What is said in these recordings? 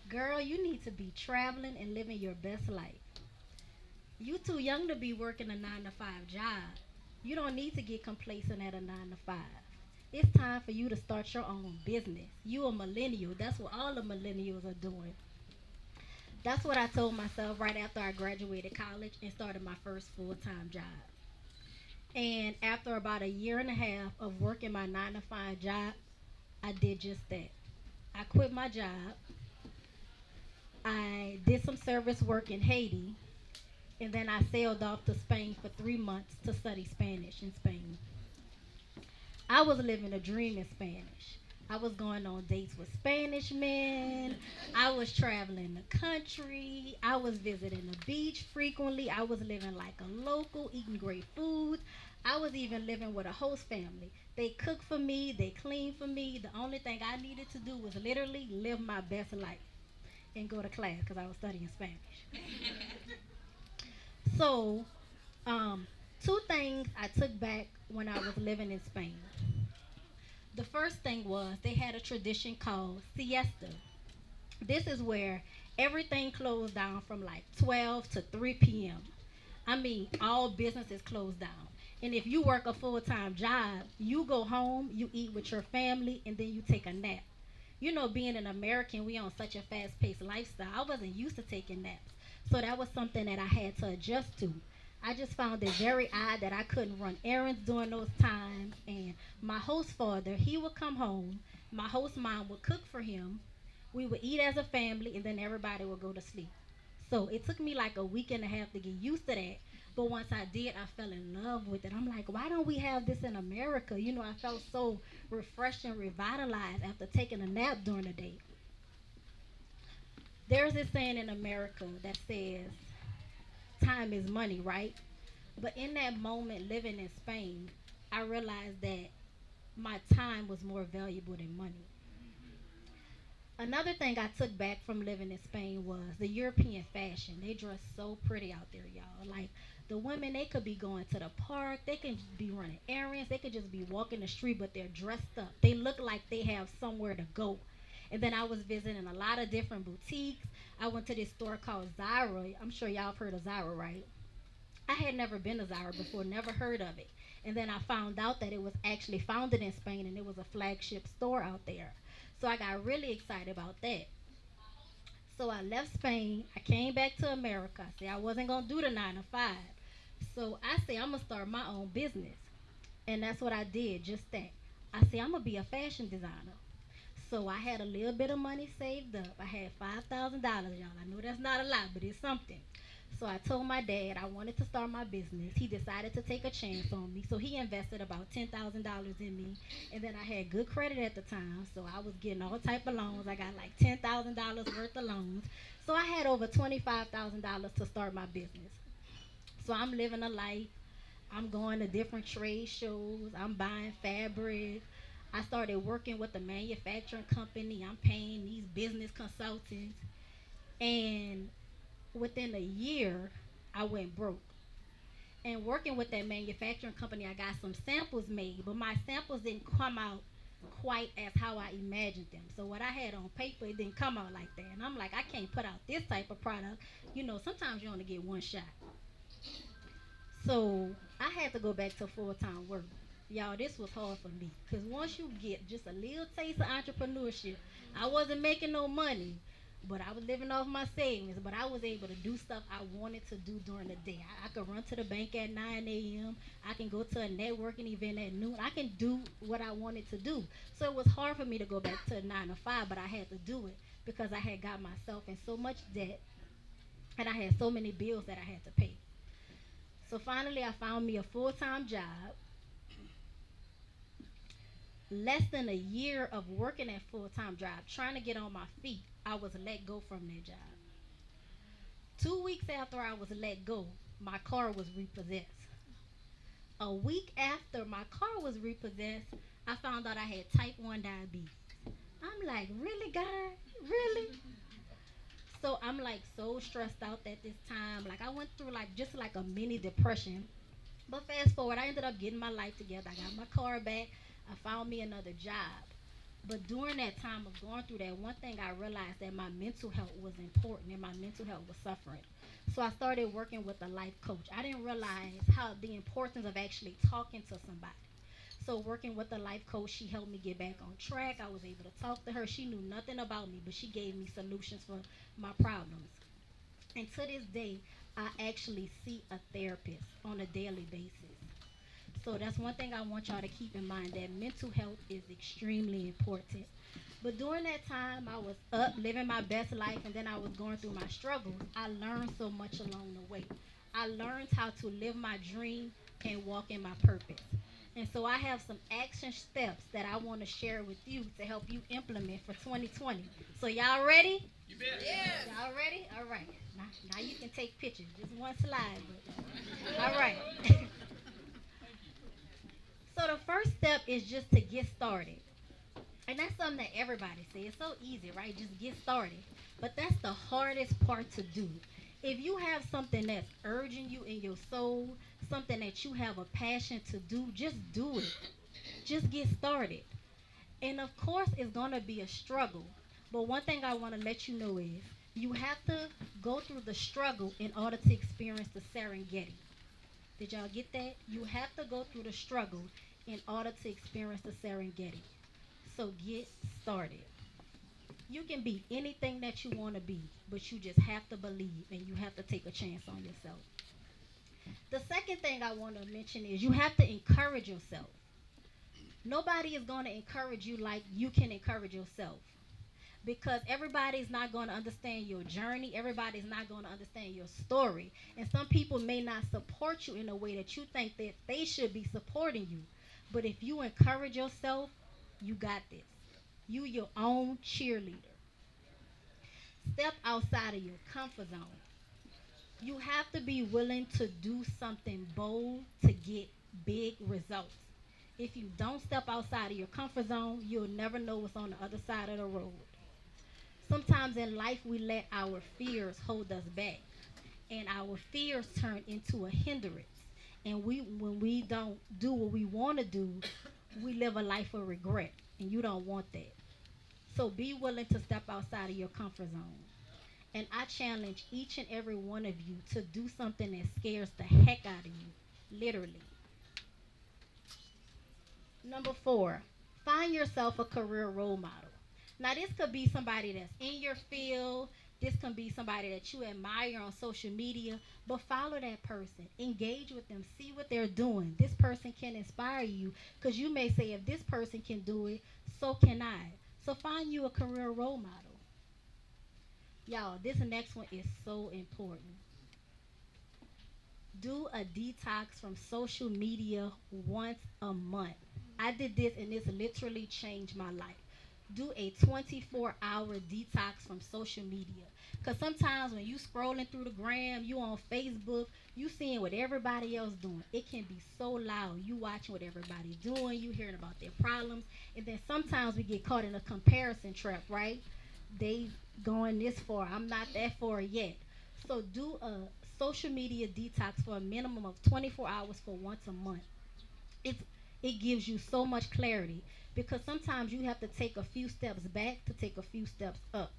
Girl, you need to be traveling and living your best life. You too young to be working a 9 to 5 job. You don't need to get complacent at a 9 to 5. It's time for you to start your own business. You a millennial. That's what all the millennials are doing. That's what I told myself right after I graduated college and started my first full time job. And after about a year and a half of working my 9 to 5 job, I did just that. I quit my job. I did some service work in Haiti, and then I sailed off to Spain for 3 months to study Spanish in Spain. I was living a dream in Spanish. I was going on dates with Spanish men. I was traveling the country. I was visiting the beach frequently. I was living like a local, eating great food. I was even living with a host family. They cooked for me, they cleaned for me. The only thing I needed to do was literally live my best life and go to class because I was studying Spanish. So, um, two things I took back when I was living in Spain. The first thing was they had a tradition called siesta. This is where everything closed down from like 12 to 3 p.m. I mean, all businesses closed down. And if you work a full time job, you go home, you eat with your family, and then you take a nap. You know, being an American, we on such a fast paced lifestyle. I wasn't used to taking naps. So that was something that I had to adjust to. I just found it very odd that I couldn't run errands during those times. And my host father, he would come home. My host mom would cook for him. We would eat as a family, and then everybody would go to sleep. So it took me like a week and a half to get used to that. But once I did, I fell in love with it. I'm like, why don't we have this in America? You know, I felt so refreshed and revitalized after taking a nap during the day. There's this saying in America that says, time is money, right? But in that moment living in Spain, I realized that my time was more valuable than money. Another thing I took back from living in Spain was the European fashion. They dress so pretty out there, y'all. Like the women, they could be going to the park, they could be running errands, they could just be walking the street, but they're dressed up. They look like they have somewhere to go. And then I was visiting a lot of different boutiques. I went to this store called Zara. I'm sure y'all have heard of Zara, right? I had never been to Zara before, never heard of it. And then I found out that it was actually founded in Spain and it was a flagship store out there. So I got really excited about that. So I left Spain. I came back to America. I said I wasn't going to do the 9 to 5. So I said I'm going to start my own business. And that's what I did, just that. I said I'm going to be a fashion designer. So I had a little bit of money saved up. I had $5,000, y'all. I know that's not a lot, but it's something. So I told my dad I wanted to start my business. He decided to take a chance on me. So he invested about $10,000 in me. And then I had good credit at the time. So I was getting all type of loans. I got like $10,000 worth of loans. So I had over $25,000 to start my business. So I'm living a life. I'm going to different trade shows. I'm buying fabric. I started working with a manufacturing company. I'm paying these business consultants. And within a year, I went broke. And working with that manufacturing company, I got some samples made, but my samples didn't come out quite as how I imagined them. So what I had on paper, it didn't come out like that. And I'm like, I can't put out this type of product. You know, sometimes you only get one shot. So I had to go back to full time work. Y'all, this was hard for me because once you get just a little taste of entrepreneurship, I wasn't making no money, but I was living off my savings. But I was able to do stuff I wanted to do during the day. I could run to the bank at 9 a.m. I can go to a networking event at noon. I can do what I wanted to do. So it was hard for me to go back to 9 to 5, but I had to do it because I had got myself in so much debt and I had so many bills that I had to pay. So finally, I found me a full time job. Less than a year of working that full time job, trying to get on my feet, I was let go from that job. 2 weeks after I was let go, my car was repossessed. A week after my car was repossessed, I found out I had type 1 diabetes. I'm like, really, God? Really? So I'm like so stressed out at this time. Like I went through like just like a mini depression. But fast forward, I ended up getting my life together. I got my car back. I found me another job. But during that time of going through that, one thing I realized that my mental health was important and my mental health was suffering. So I started working with a life coach. I didn't realize how the importance of actually talking to somebody. So working with a life coach, she helped me get back on track. I was able to talk to her. She knew nothing about me, but she gave me solutions for my problems. And to this day, I actually see a therapist on a daily basis. So that's one thing I want y'all to keep in mind, that mental health is extremely important. But during that time, I was up living my best life, and then I was going through my struggles. I learned so much along the way. I learned how to live my dream and walk in my purpose. And so I have some action steps that I want to share with you to help you implement for 2020. So y'all ready? You bet. Yes. Y'all ready? All right. Now you can take pictures. Just one slide. But, all right. So the first step is just to get started. And that's something that everybody says. It's so easy, right? Just get started. But that's the hardest part to do. If you have something that's urging you in your soul, something that you have a passion to do, just do it. Just get started. And of course, it's going to be a struggle. But one thing I want to let you know is you have to go through the struggle in order to experience the Serengeti. Did y'all get that? You have to go through the struggle in order to experience the Serengeti. So get started. You can be anything that you want to be, but you just have to believe and you have to take a chance on yourself. The second thing I want to mention is you have to encourage yourself. Nobody is going to encourage you like you can encourage yourself, because everybody's not going to understand your journey. Everybody's not going to understand your story. And some people may not support you in a way that you think that they should be supporting you. But if you encourage yourself, you got this. You your own cheerleader. Step outside of your comfort zone. You have to be willing to do something bold to get big results. If you don't step outside of your comfort zone, you'll never know what's on the other side of the road. Sometimes in life, we let our fears hold us back, and our fears turn into a hindrance. And when we don't do what we want to do, we live a life of regret, and you don't want that. So be willing to step outside of your comfort zone. And I challenge each and every one of you to do something that scares the heck out of you, literally. Number four, find yourself a career role model. Now, this could be somebody that's in your field. This can be somebody that you admire on social media, but follow that person. Engage with them. See what they're doing. This person can inspire you, because you may say, if this person can do it, so can I. So find you a career role model. Y'all, this next one is so important. Do a detox from social media once a month. I did this and this literally changed my life. Do a 24-hour detox from social media. Because sometimes when you scrolling through the gram, you on Facebook, you seeing what everybody else doing. It can be so loud. You watching what everybody's doing, you hearing about their problems. And then sometimes we get caught in a comparison trap, right? They going this far. I'm not that far yet. So do a social media detox for a minimum of 24 hours for once a month. It's, it gives you so much clarity, because sometimes you have to take a few steps back to take a few steps up.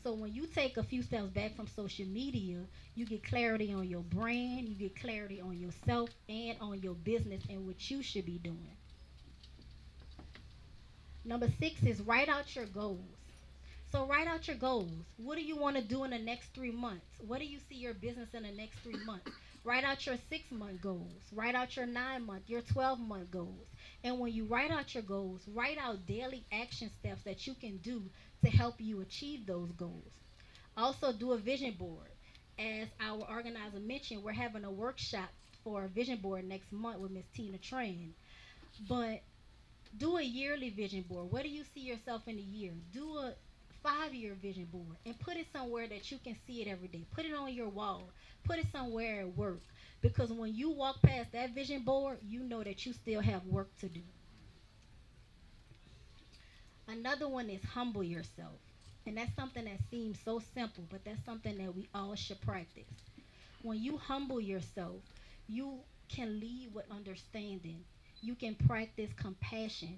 So when you take a few steps back from social media, you get clarity on your brand, you get clarity on yourself and on your business and what you should be doing. Number six is write out your goals. So write out your goals. What do you want to do in the next 3 months? What do you see your business in the next 3 months? Write out your 6 month goals. Write out your 9 month, your 12-month goals. And when you write out your goals, write out daily action steps that you can do to help you achieve those goals. Also, do a vision board. As our organizer mentioned, we're having a workshop for a vision board next month with Miss Tina Tran. But do a yearly vision board. Where do you see yourself in a year? Do a 5 year vision board and put it somewhere that you can see it every day. Put it on your wall. Put it somewhere at work. Because when you walk past that vision board, you know that you still have work to do. Another one is humble yourself. And that's something that seems so simple, but that's something that we all should practice. When you humble yourself, you can lead with understanding. You can practice compassion.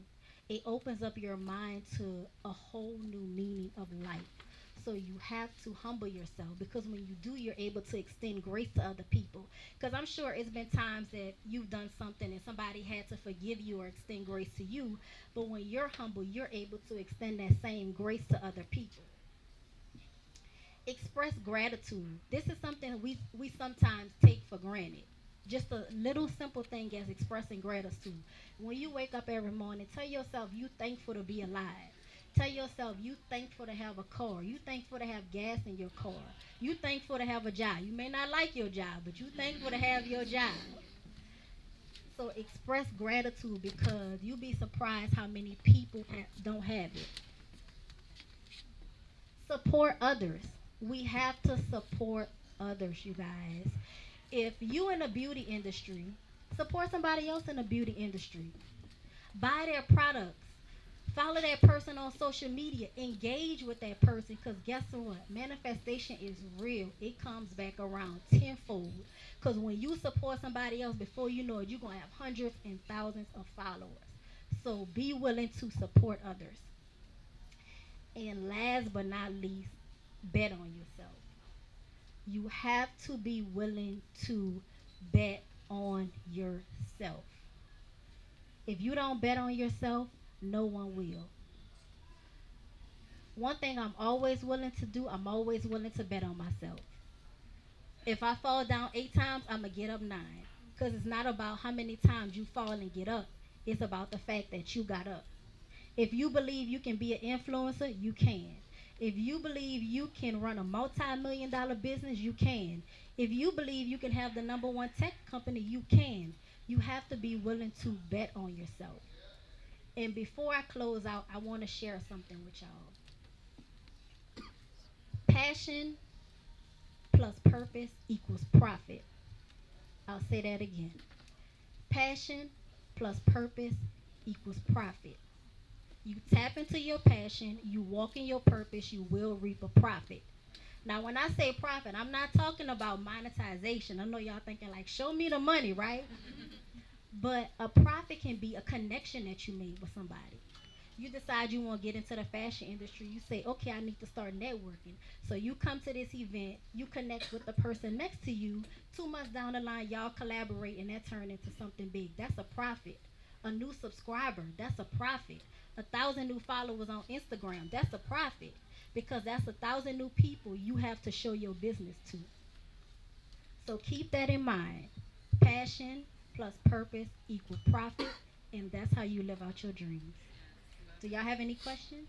It opens up your mind to a whole new meaning of life. So you have to humble yourself, because when you do, you're able to extend grace to other people. Because I'm sure it's been times that you've done something and somebody had to forgive you or extend grace to you. But when you're humble, you're able to extend that same grace to other people. Express gratitude. This is something we sometimes take for granted. Just a little simple thing as expressing gratitude. When you wake up every morning, tell yourself you thankful to be alive. Tell yourself you thankful to have a car. You thankful to have gas in your car. You thankful to have a job. You may not like your job, but you thankful to have your job. So express gratitude, because you'll be surprised how many people don't have it. Support others. We have to support others, you guys. If you in the beauty industry, support somebody else in the beauty industry. Buy their products. Follow that person on social media. Engage with that person, because guess what? Manifestation is real. It comes back around tenfold. Because when you support somebody else, before you know it, you're going to have hundreds and thousands of followers. So be willing to support others. And last but not least, bet on yourself. You have to be willing to bet on yourself. If you don't bet on yourself, no one will. One thing I'm always willing to do, I'm always willing to bet on myself. If I fall down 8 times, I'm going to get up 9. Because it's not about how many times you fall and get up, it's about the fact that you got up. If you believe you can be an influencer, you can. If you believe you can run a multi-million dollar business, you can. If you believe you can have the number one tech company, you can. You have to be willing to bet on yourself. And before I close out, I want to share something with y'all. Passion plus purpose equals profit. I'll say that again. Passion plus purpose equals profit. You tap into your passion, you walk in your purpose, you will reap a profit. Now, when I say profit, I'm not talking about monetization. I know y'all thinking like, show me the money, right? But a profit can be a connection that you made with somebody. You decide you want to get into the fashion industry. You say, okay, I need to start networking. So you come to this event, you connect with the person next to you. 2 months down the line, y'all collaborate, and that turn into something big. That's a profit. A new subscriber, that's a profit. 1,000 new followers on Instagram, that's a profit, because that's 1,000 new people you have to show your business to. So keep that in mind. Passion plus purpose equal profit, and that's how you live out your dreams. Do y'all have any questions?